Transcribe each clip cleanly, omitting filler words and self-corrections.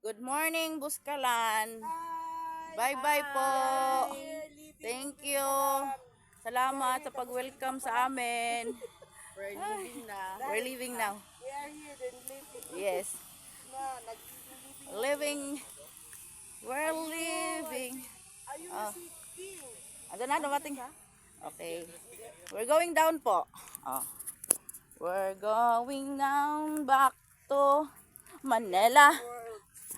Good morning, Buskalan. Bye-bye po. Thank you. Salamat sa pag-welcome sa amin. We're leaving na. We're leaving now. We are here then living. Yes. Na, Living. We're living. Ayun na si King. Ando na, dumating. Okay. We're going down po. Oh. We're going down back to Manila.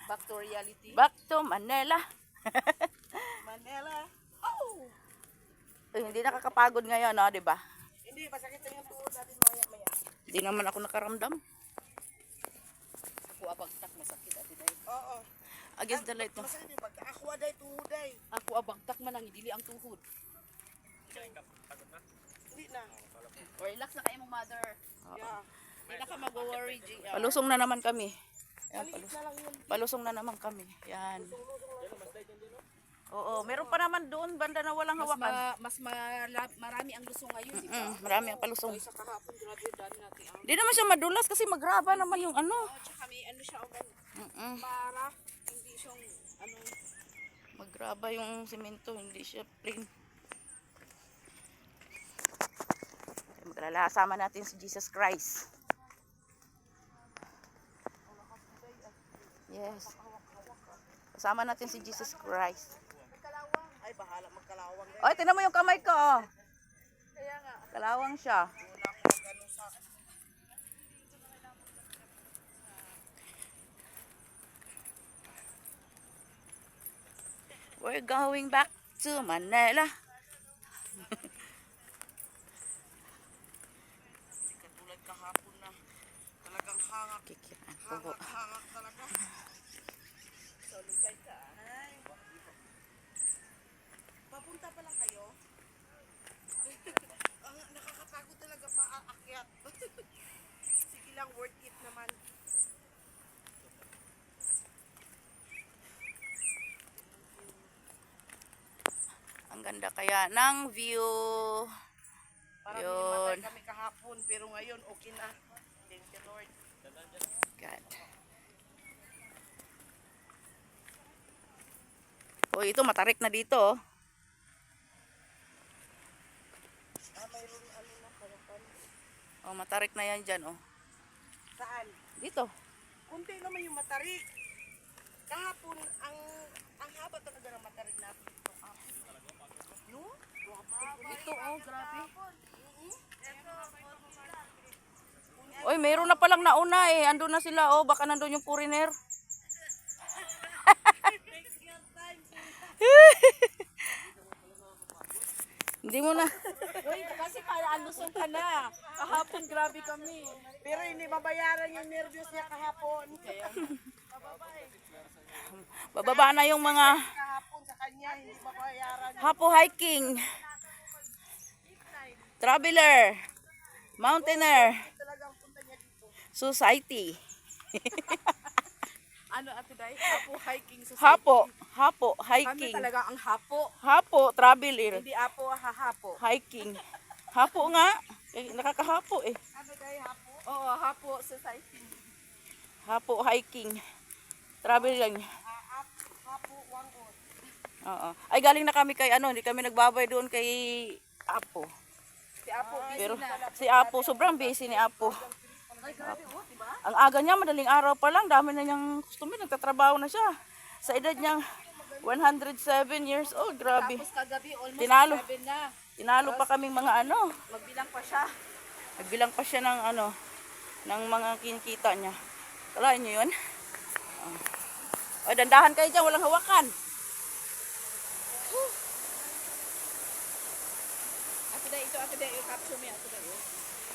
Back to reality. Back to Manila. Manila. Oh! Hindi nakakapagod ngayon, no, 'di ba? Hindi, masakit lang yung tuhod natin maya-maya. Hindi naman ako nakaramdam. Ako abagtak, masakit at dahil. Oo. Against the light, no. Masakit yung pagka. Ako aday, tuhod ay. Ako abagtak man ang idili ang tuhod. Hindi na. Relax na kayo mong mother. Yeah. Hindi na ka mag-worry, JR. Palusong na naman kami. Yan, Maliit na lang yun. palusong na naman kami. Yan. Oo, meron pa naman doon banda na walang hawakan. Marami ang luso ngayon, di ba? Marami ang palusong. Sa kahapon, grabe yung dami natin. Hindi naman siya madulas kasi magraba naman yung ano. Oh, tsaka may ano siya, Para. hindi siyang, Magraba yung simento, hindi siya plain. Maglalasama natin si Jesus Christ. Yes. Kasama natin si Jesus Christ. Ay, bahala magkalawang. Oy, tingnan mo yung kamay ko, oh. Kaya nga. Kalawang siya. Wala ko magano sa... We're going back to Manila. Hindi katulad kahapon na talagang hangak. Kikiraan ko po. Hangak talaga. solid ka. Ay. Papunta pa lang kayo? Ang nakakapagod talaga pa aakyat. Sige lang, worth it naman. Ang ganda kaya ng view. Parang Yun. hinimatay kami kahapon, pero ngayon okay na. Thank you, Lord. God. Oh, ito matarik na dito, oh. Mayroon ano na harapan. Oh, matarik na yan dyan, oh. Saan? Dito. Kunti naman yung matarik. Kahapon, ang haba talaga ng matarik natin. No? Ito, oh, grabe. Oy, mayroon na palang nauna eh. Andun na sila, oh. Baka nandun yung foreigner. Hindi mo na. Uy, kasi para alusong ka na. Kahapon, grabe kami. Pero hindi mabayaran yung nervyos niya kahapon. Bababa na yung mga Kahapon sa kanya, hindi mabayaran. hapo hiking. Traveler. Mountaineer. Talagang punta niya dito. Society. Ano, Ate Day? Apo hiking society. Hapo Kami hiking. talaga ang hapo. Hapo traveler. Hindi apo, hahapo. Hiking. Hapo nga. Eh, nakakahapo eh. Ano tayo hapo? Oo, hapo society. Hapo hiking. Travel lang. Hapo, wangon. Oo. Ay galing na kami kay ano, hindi kami nagbabay doon kay Apo. Si Apo, busy Pero na. si Apo, sobrang busy ni Apo. Ay, grabe, oh, diba? Ang aga niya, madaling araw pa lang, dami na niyang customer, nagtatrabaho na siya. Sa edad niyang 107 years old, grabe. Tapos kagabi, almost Tinalo. 7 na. Tinalo pa kaming mga ano. Magbilang pa siya. Nagbilang pa siya ng ano, ng mga kinikita niya. Kalahin niyo yun? O, dandahan kayo dyan, walang hawakan. Ate Day, ito, Ate Day, yung capture mo, Ate Day.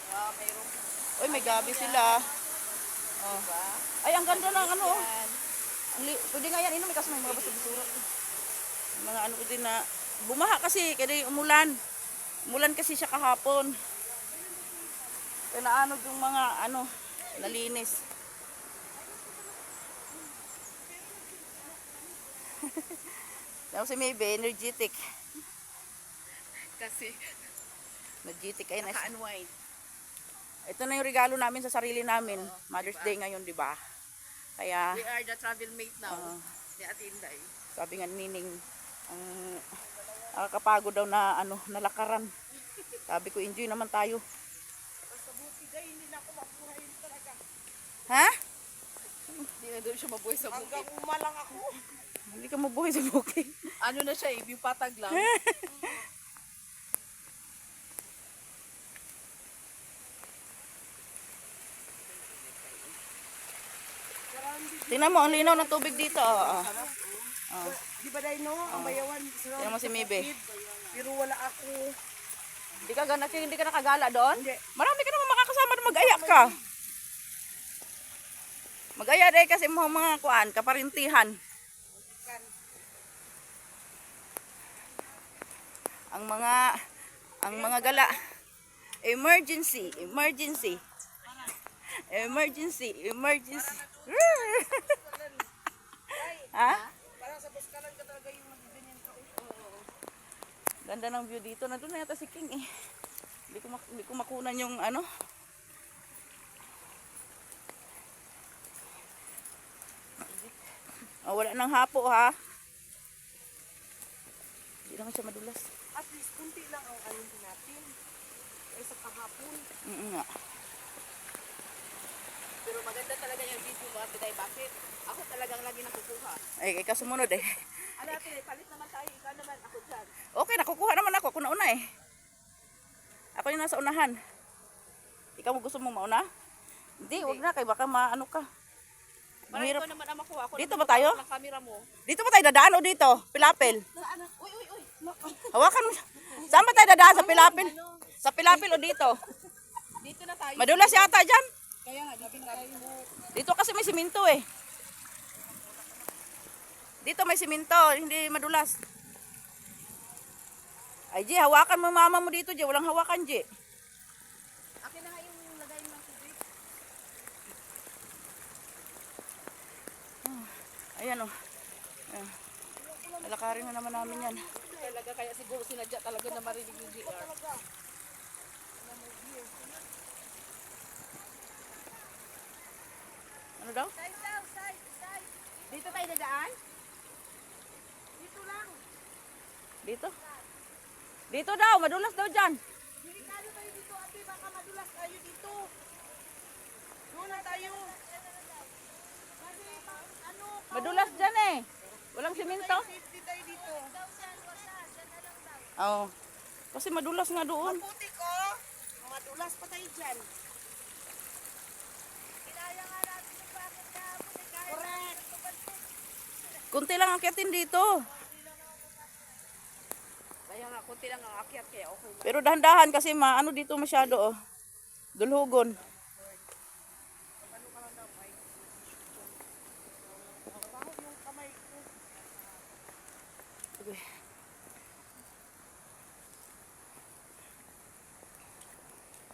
Wow, mayroong Uy, may gabi sila. Oh. Ay, ang ganda ng ano. Oh. yan. Pwede nga yan, inom, kasi may mga basa-basura. Mga ano din na, bumaha kasi, kaya umulan. Umulan kasi siya kahapon. Kaya naanod yung mga ano, nalinis. Tapos si Maybe, energetic. Kasi, Energetic ay na siya. naka-unwind. Ito na yung regalo namin sa sarili namin. Mother's Day ngayon, di ba? Kaya, We are the travel mate now. Ah. Ni Ate Inday. sabi nga ni Nining, ang nakakapagod daw na nalakaran. Sabi ko, enjoy naman tayo. Basta buti guys, hindi na ako mabuhay talaga. Ha? Hindi na doon siya mabuhay sa Hanggang bukid. umalang ako. Hindi ka mabuhay sa bukid. Ano na siya yung patag lang. Tingnan mo, ang linaw ng tubig dito. Di ba dahil no? Ang bayawan. Tingnan mo si Mibe. Pero wala ako. Hindi ka nakagala doon? Hindi. Marami ka naman makakasama na mag-aya ka. Mag-aya dahil kasi mga kuan, kaparintihan. Ang mga gala. Emergency. Ha? Parang sa buskalan ka talaga yung magganyan ka. Ganda ng view dito. Nandun na yata si King eh. Hindi ko makunan yung Oh, wala nang hapo ha. Hindi naman siya madulas. At least kunti lang ang alin natin. Kaysa kahapon. Nga. Pero maganda talaga yung video mo, Ate Day. Bakit? Ako talagang lagi nakukuha. Ay, ikaw sumunod eh. Ano, Ate Day, palit naman tayo. Ikaw naman, ako dyan. Okay, nakukuha naman ako. Ako nauna eh. Ako yung nasa unahan. Ikaw mo gusto mong mauna? Hindi, wag na. Kaya baka maano ka. Para Mahirap. ikaw naman ang makuha. Ako Dito naman ba tayo? makuha ng camera mo. Dito ba tayo dadaan o dito? Pilapil. Saan? Uy. Hawakan mo. Saan ba tayo dadaan? Sa pilapil? Sa pilapil o dito? Dito na tayo. Madulas yata dyan. Kaya nga, dito na tayo. Dito kasi may siminto eh. Dito may siminto, hindi madulas. Ay, G, hawakan mo mama mo dito, G. Walang hawakan, G. Akin na nga yung lagay ng tubig. Ayan o. Ayan. Lalakarin na naman namin yan. Talaga, kaya siguro sinadya talaga na marinig yung GR. Ano daw? Dito tayo dadaan? Dito lang. Dito? Dito daw, madulas daw dyan. Delikado tayo dito, ate. Baka madulas tayo dito. Doon na tayo. Kasi ano, Madulas dyan eh. Walang siminto. safety tayo dito. Oo. Kasi madulas nga doon. Mabuti ko. Madulas pa tayo dyan. Correct. Kunti lang akitin dito. Kaya nga, kunti lang ang akyat, kaya okay lang. Pero dahan-dahan kasi maano dito masyado oh. Dulhugon. Sige.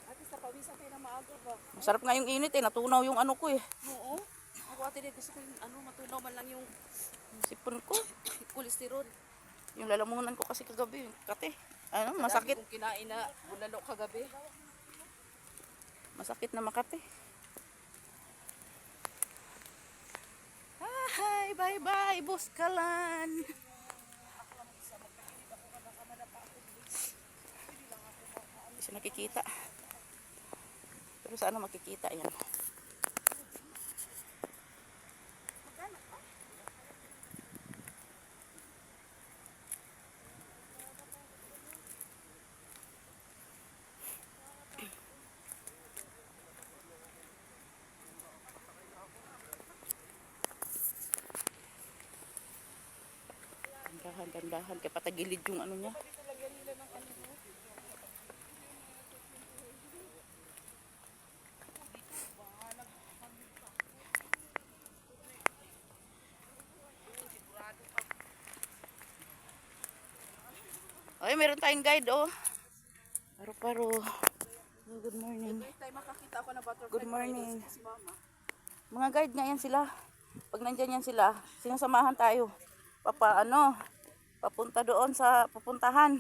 Ate, sa pawisan tayo na maaga ba? Masarap nga yung init eh. Natunaw yung ano ko eh. Oo. Ako, Ate Day, gusto ko yung matunaw man lang yung Sipon ko. kolesterol. Yung lalamunan ko kasi kagabi. Yung kate. Ano, masakit. Kung kinain na bulalo kagabi. Masakit na makate. Hi, bye-bye, Buskalan. Hindi siya nakikita. Pero sana makikita yan. Gandahan, kaya patagilid yung ano niya. Ay, meron tayong guide, oh. Paro-paro. Oh, good morning. Next time makakita ako na butterfly. Good morning. Si Mama. Mga guide nga yan sila. Pag nandyan yan sila, sinasamahan tayo. Papunta doon sa pupuntahan.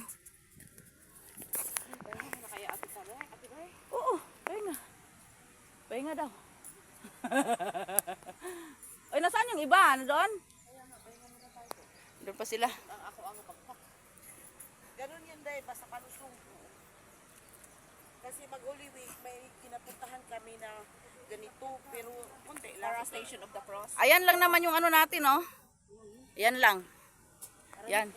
Kaya Ate Tara, Ate Day. Oo, pahinga. Pahinga daw. Ay, nasaan yung iba? Ano doon? Doon pa sila. Ganun yan, Day, basta palusong. Kasi mag-Holy Week, may kinapuntahan kami na ganito, pero konti lang. Para Station of the Cross. Ayan lang naman yung ano natin, oh. Ayan lang. Yan.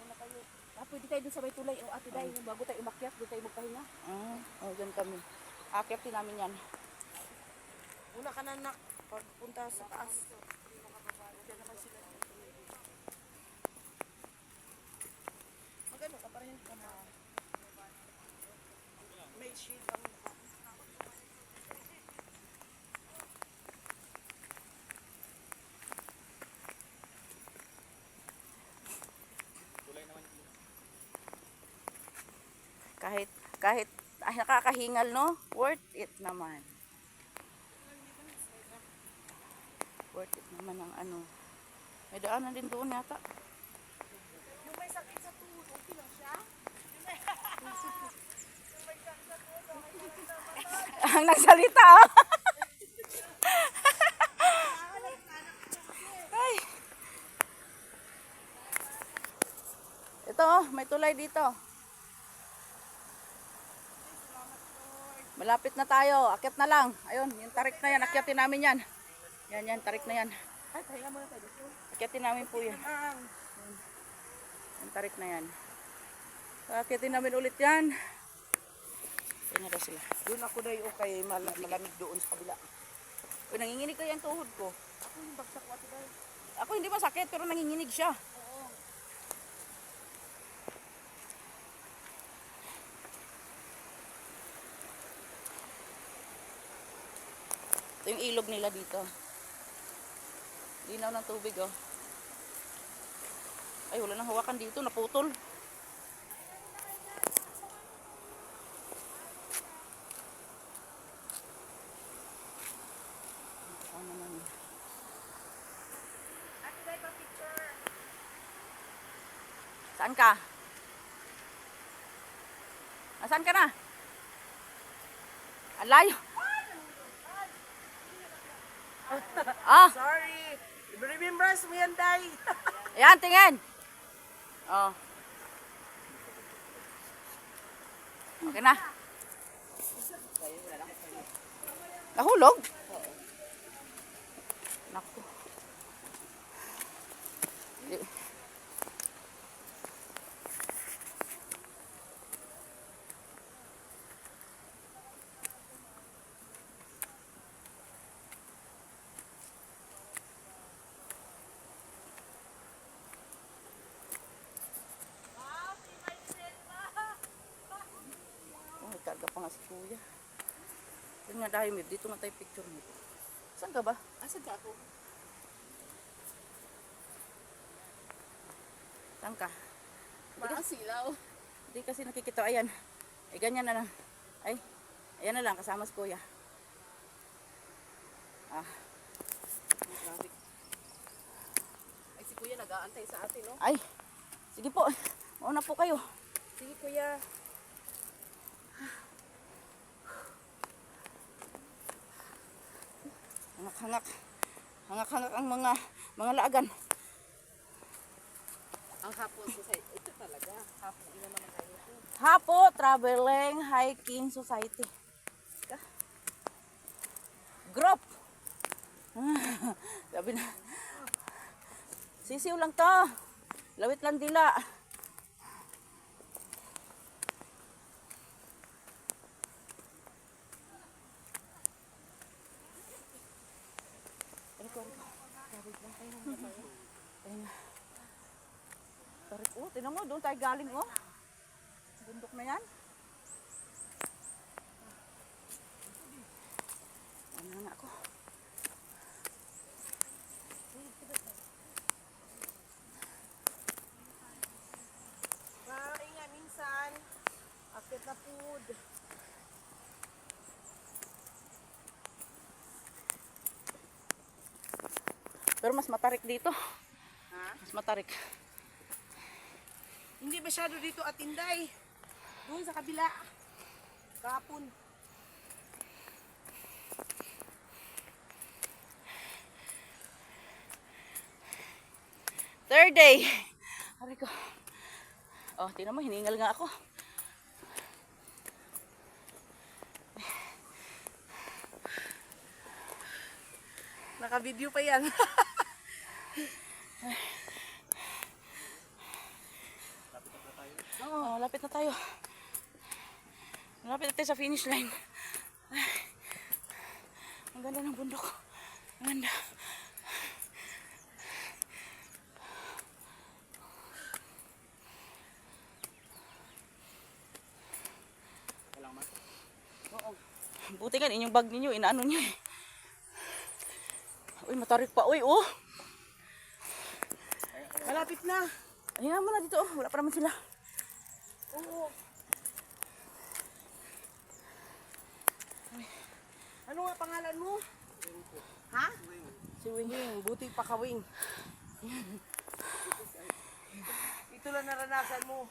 Pwede tayo dun sa may tulay. O ate Day, bago tayo umakyat, doon tayo magpahinga. Oh, dyan kami. Akyat din namin yan. Una ka na, nak, pagpunta sa taas. Magano ka pa rin ka na. May shield kami. Kahit ay, nakakahingal, no? Worth it naman. Worth it naman ang ano. May daanan din doon yata. Yung may sakit sa tuhod, okay lang siya? Ang nagsalita, oh. Ay. Ito, oh, may tulay dito. Malapit na tayo. Akyat na lang. Ayun, yung tarik na yan. Akyatin namin yan. Yan, tarik na yan. Ay, pahinga muna tayo dito. Akyatin namin po yan. Yung tarik na yan. Akyatin namin ulit yan. Yan na daw sila. Doon ako, Day, okay, malamig doon sa kabila. Uy, nanginginig ko yung tuhod ko. Ako yung bagsak ko ate Day. Ako hindi masakit, pero nanginginig siya. Ito yung ilog nila dito. Linaw ng tubig, oh. Ay, wala nang hawakan dito. Naputol. Ano naman. Ate Day, pa-picture. Saan ka? Nasaan ka na? Ang layo. Ah, Sorry. Remembrance mo yan, Day. ayan, tingin. Oh. Okay na. Nahulog? Naku. Oh, karga pa nga si kuya. Yun nga dahil, Mib. Dito nga tayo picture nito. Saan ka ba? Asan ka ako? Saan ka? Parang silaw. Hindi kasi nakikita. Ayan. Ay, ganyan na lang. Ay, ayan na lang. Kasama si kuya. Ah. Grabe. Ay, si kuya nag-aantay sa atin, no? Ay. Sige po. Mauna po kayo. Sige, kuya. Hangak-hangak. Hangak-hangak ang mga laagan. Ang hapon society. Ito talaga. Hapon. Ina naman tayo. Hapo Traveling Hiking Society. Group. Sabi na. Sisiw lang to. Lawit lang dila. Tarik, oh, tinan mo, doon tayo galing, oh. Bundok na yan. Ano na ako? Maaari nga minsan, akit na food. Pero mas matarik dito. Ha? Mas matarik. Hindi masyado dito at Inday. Doon sa kabila. Kahapon. Third day. Aray ko. Oh, tingnan mo, hiningal nga ako. Naka-video pa yan. Oo, lapit na tayo. Lapit na tayo sa finish line. Ay, ang ganda ng bundok. Ang ganda. Oo. Buti nga, inyong bag ninyo, inaano nyo eh. Uy, matarik pa. Uy, oh. Malapit na. Ayan mo na dito, oh. Wala pa naman sila. Oo. Ano nga pangalan mo? Ha? Si Wing. Buti pa ka, Wing. Ito lang naranasan mo.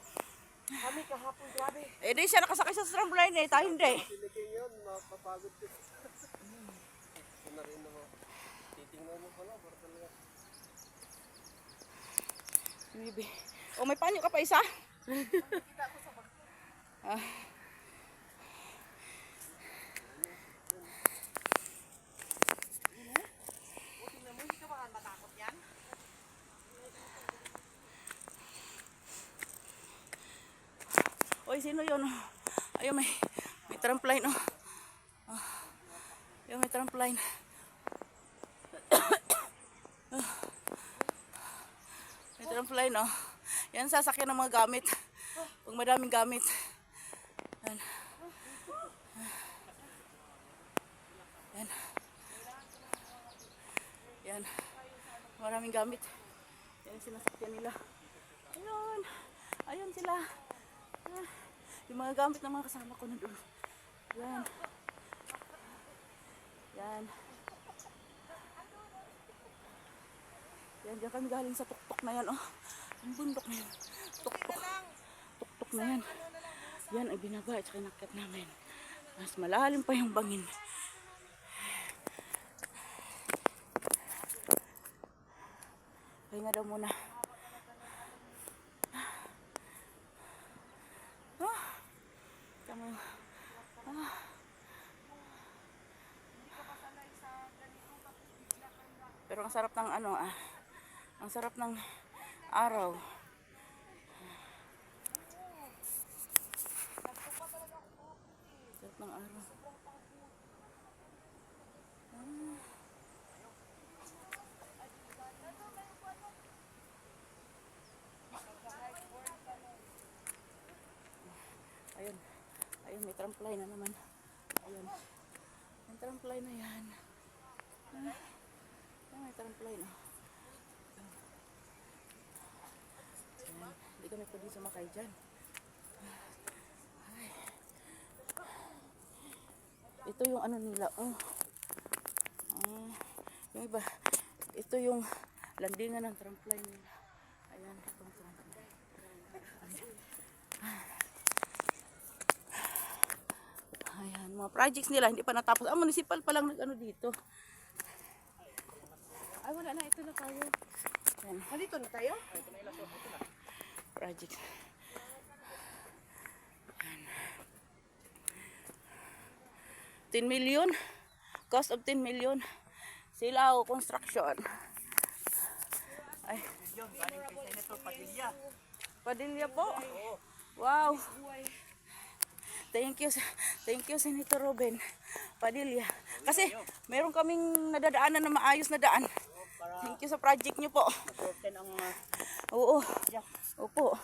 Kami kahapon, grabe. Eh, di siya nakasakay sa trampoline eh. Tayo hindi. Pilikin yun, mapapagod ka. Ito na rin naman. Titingnan mo pala, para talaga. Bibi. Oh, may panyo ka pa isa? Ah. Buti na mo, hindi ka baka matakot yan. Oy, sino yun? Ayun, may trampoline, oh. Oh. Ayun, may trampoline. Oh. May trampoline, oh. Yan, sasakyan ng mga gamit. Pag madaming gamit. Yan. Yan. Yan. Maraming gamit. Yan, sinasakyan nila. Ayun. Ayun sila. Ah, yung mga gamit ng mga kasama ko na doon. Yan. Yan. Yan, diyan kami galing sa tuktok na yan, oh. Ang bundok na yan. Tuktok. Tuktok na yan. Yan ay binaba at saka inakyat namin. Mas malalim pa yung bangin. Pahinga daw muna. Kami. Pero ang sarap ng ano ang sarap ng araw. Sarap ng araw. Ayun. Ayun, may trampoline na naman. Ayun. May trampoline na yan. Ayun, may trampoline. Oh. Ayan. Hindi kami pwede sumakay dyan. Ay. Ito yung ano nila. Oh. Yung iba. Ito yung landingan ng trampoline nila. Ayan. Itong trampoline. Ayan, mga projects nila hindi pa natapos. Ah, municipal pa lang nag-ano dito. Ay, wala na. Ito na tayo. Ayan, Dito na tayo? projects. Ayan. 10 million. Cost of 10 million. Silao Construction. Ay. Yun, galing kay Senator Padilla. Padilla po. Wow. Thank you Senator Ruben Padilla. Kasi meron kaming nadadaanan na maayos na daan. Thank you sa project niyo po. Shorten ang Oo. Opo.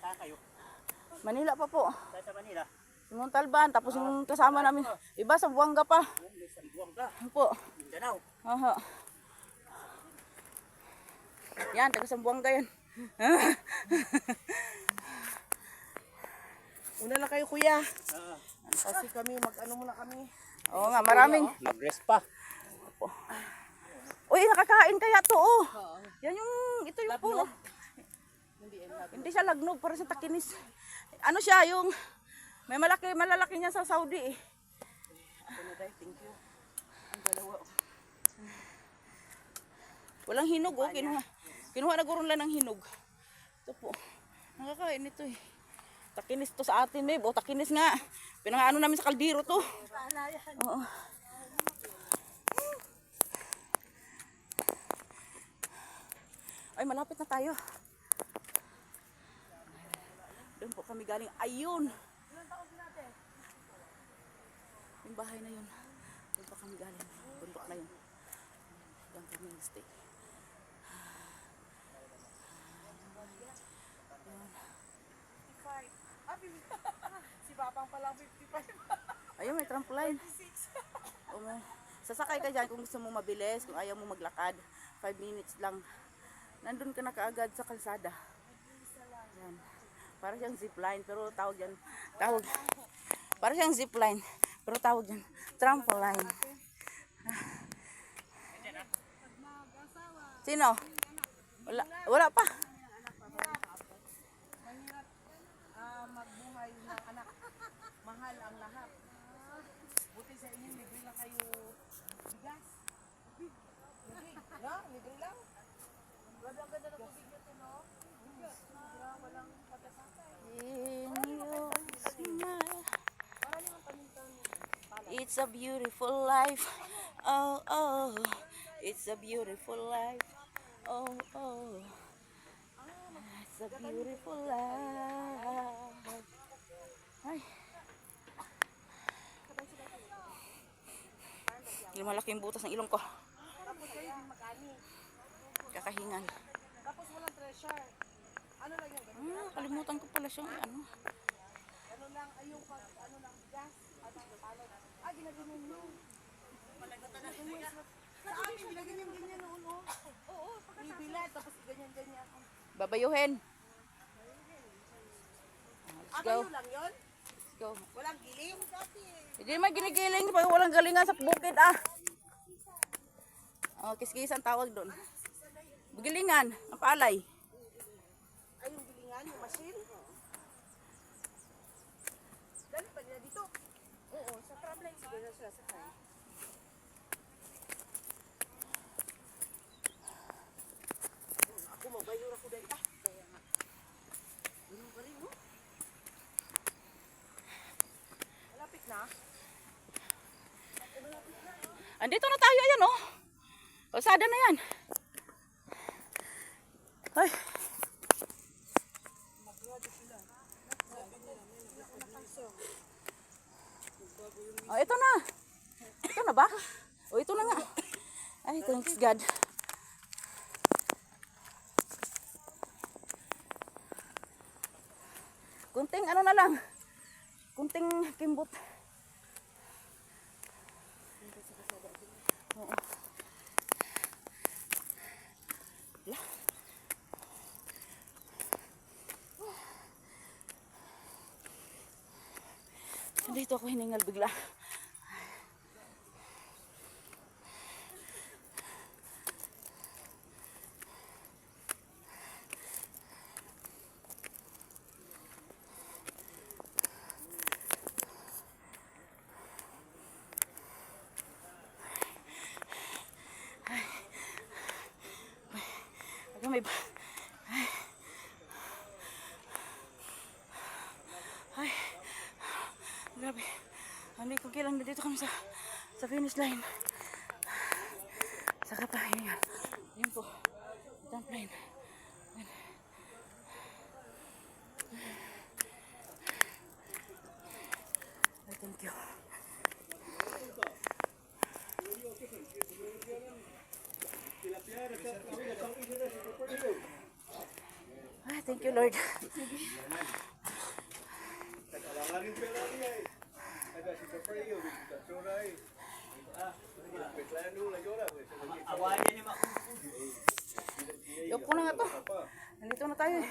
saan kayo? Manila pa po. Saan sa Manila? Yung Talban, tapos yung kasama namin. Iba sa Buanga pa. May Sambuang ka. Opo. Mindanao. Aha. Yan, taga Sambuanga yan. Una lang kayo, kuya. Ah, Kasi kami, mag-ano muna kami. Oo nga, maraming. mag-rest pa. Uy, nakakain kaya to, oh. Yan yung, ito yung puno. Hindi siya lagnog, para sa takinis. Ano siya, yung, may malalaki niya sa Saudi eh. Ako na dahil, thank you. Ang dalawa. Walang hinog, oh. Kinuha na guro lang ng hinog. Ito po. Nakakain ito eh. Takinis to sa atin, babe. O, takinis nga. Pinangaano namin sa kaldero to. Oo. Ay, malapit na tayo. Doon po kami galing. Ayun. Yung bahay na yun. Doon pa kami galing. Bundok na yun. Doon kami stay. Si Papang pala 55. Ayun, may trampoline. Sasakay ka dyan kung gusto mo mabilis, kung ayaw mo maglakad. 5 minutes lang. Nandun ka na kaagad sa kalsada. Yan. Para siyang zipline, pero tawag yan. Para siyang zipline, pero tawag yan trampoline. Sino? Wala pa. Magbuhay ng anak. Mahal ang lahat. Buti sa inyo, libre lang kayo bigas. Libre. No? Libre lang. Grabe ang ganda ng tubig nito, no? Walang patasakay. It's a beautiful life. Oh, oh. It's a beautiful life. Oh, oh. It's a beautiful life. Ay. Yung malaking butas ng ilong ko. Tapos kayo din mag-ani. Kakahingal. Tapos walang treasure. Ano lang yung ganun? Kalimutan ko pala siyang ano. Ano lang, ayong ano lang, gas. Ginaganyan nyo. Sa amin, ginaganyan-ganyan noon, oh. Oo, pagkatapos. Tapos ganyan-ganyan. Babayuhin. Let's go. Kayo lang yun? Let's go. Walang giling? Hindi naman ginigiling pag walang galingan sa bukid ah. Oh, kiskisan tawag doon. Gilingan, ang palay. Ay, yung gilingan, yung machine? Dali pa nila dito? Oo, sa tramline siguro na sila sakay. Ako magbayur ako dahil kaya nga. Ganun pa rin, no? Malapit na. Andito na tayo, ayan oh. Kalsada na yan. Ay. Oh, ito na. Ito na ba? Oh, ito na nga. Ay, thanks God. Kunting ano na lang. Kunting kimbot. Oo. Dito ako hiningal bigla. May ay, grabe. Hindi ko kailang na dito kami sa finish line. Saka pa, yan. Yan po. Jump line. Yan. Ay, thank you. Ay, thank you, Lord. Yoko na nga to. Nandito na tayo eh.